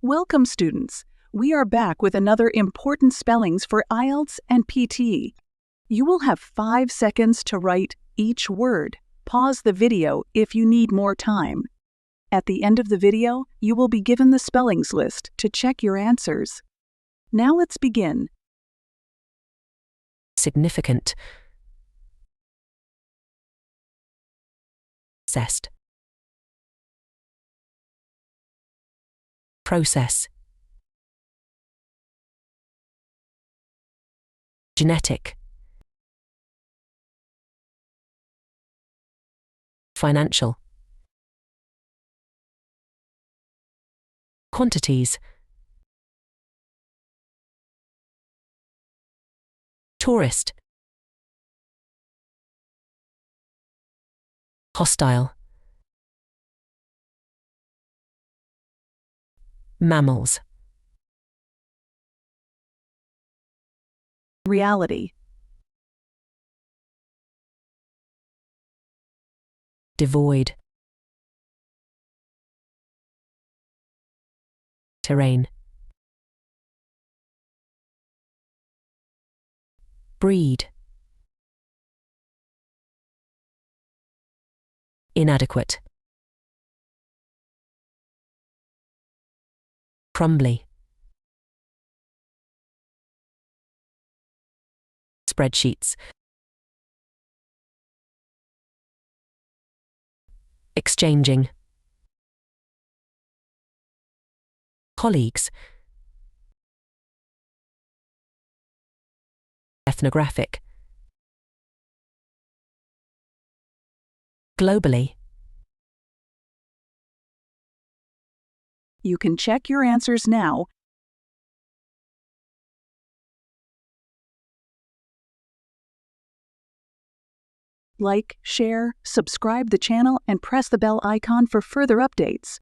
Welcome, students. We are back with another important spellings for IELTS and PT. You will have 5 seconds to write each word. Pause the video if you need more time. At the end of the video, you will be given the spellings list to check your answers. Now let's begin. Significant. Zest. Process. Genetic. Financial. Quantities. Tourist. Hostile. Mammals. Reality. Devoid. Terrain. Breed. Inadequate. Crumbly. Spreadsheets. Exchanging. Colleagues. Ethnographic. Globally. You can check your answers now. Like, share, subscribe the channel, and press the bell icon for further updates.